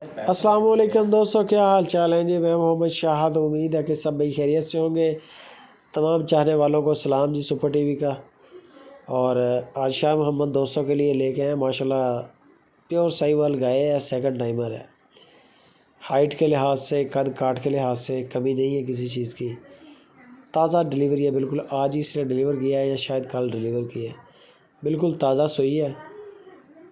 अस्सलाम वालेकुम दोस्तों, क्या हाल चाल हैं जी। मैं मोहम्मद शाहद। उम्मीद है कि सब भाई खैरियत से होंगे। तमाम चाहने वालों को सलाम जी सुपर टीवी का। और आज शाह मोहम्मद दोस्तों के लिए लेके आए माशाल्लाह प्योर साहिवाल गाय है, सेकंड टाइमर है। हाइट के लिहाज से, कद काट के लिहाज से कमी नहीं है किसी चीज़ की। ताज़ा डिलीवरी है, बिल्कुल आज ही इसने डिलीवर किया है या शायद कल डिलीवर किया है। बिल्कुल ताज़ा सोई है।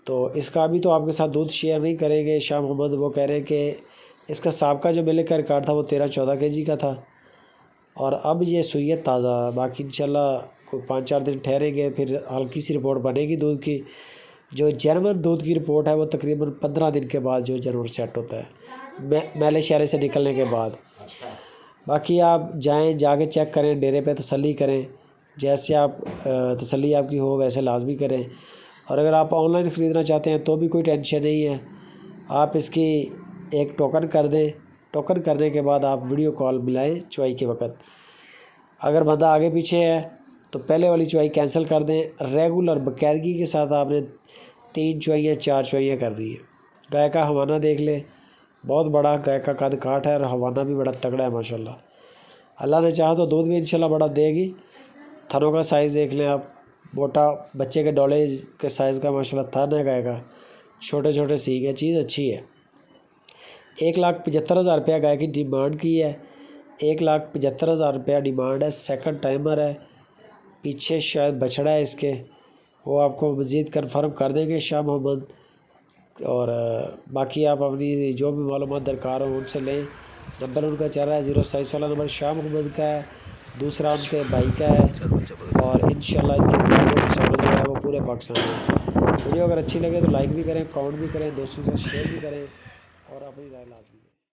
तो इसका अभी तो आपके साथ दूध शेयर नहीं करेंगे। शाह मोहम्मद वो कह रहे हैं कि इसका साबका जो मिल्क का रिकॉर्ड था वो 13-14 केजी का था और अब ये सुई है ताज़ा। बाकी इंशाल्लाह कोई 5-4 दिन ठहरेंगे, फिर हल्की सी रिपोर्ट बनेगी दूध की। जो जर्मन दूध की रिपोर्ट है वो तकरीबन 15 दिन के बाद जो जर्मन सेट होता है मैले शहरे से निकलने के बाद। बाकी आप जाएँ, जाके चेक करें, डेरे पे तसल्ली करें। जैसे आप तसल्ली आपकी हो वैसे लाजमी करें। और अगर आप ऑनलाइन ख़रीदना चाहते हैं तो भी कोई टेंशन नहीं है। आप इसकी एक टोकन कर दें। टोकन करने के बाद आप वीडियो कॉल मिलाएं चुवाई के वक्त। अगर बंदा आगे पीछे है तो पहले वाली चुवाई कैंसिल कर दें। रेगुलर बाकायदगी के साथ आपने 3 चुवाइयाँ 4 चुवाइयाँ कर रही है। गाय का हवाना देख लें, बहुत बड़ा गाय का कद काठ है और हवाना भी बड़ा तगड़ा है माशाल्लाह। अल्लाह ने चाहा तो दूध भी इंशाल्लाह बड़ा देगी। थनों का साइज़ देख लें आप, मोटा बच्चे के डोले के साइज़ का माशाल्लाह थन है गाय का। छोटे छोटे सींग है, चीज़ अच्छी है। 1,75,000 रुपया गाय की डिमांड की है। 1,75,000 रुपया डिमांड है। सेकंड टाइमर है। पीछे शायद बछड़ा है इसके, वो आपको मज़ीद कन्फर्म कर देंगे शाह मोहम्मद। और बाकी आप अपनी जो भी मालूमात दरकार हो उनसे लें। नंबर उनका चल रहा है 027 वाला नंबर शाह मोहम्मद का है, दूसरा उनके भाई का है। और इंशाल्लाह इनके गायों किसानों जो है वो पूरे पाकिस्तान में। वीडियो अगर अच्छी लगे तो लाइक भी करें, कमेंट भी करें, दोस्तों से शेयर भी करें और अपनी राय लाजमी दें।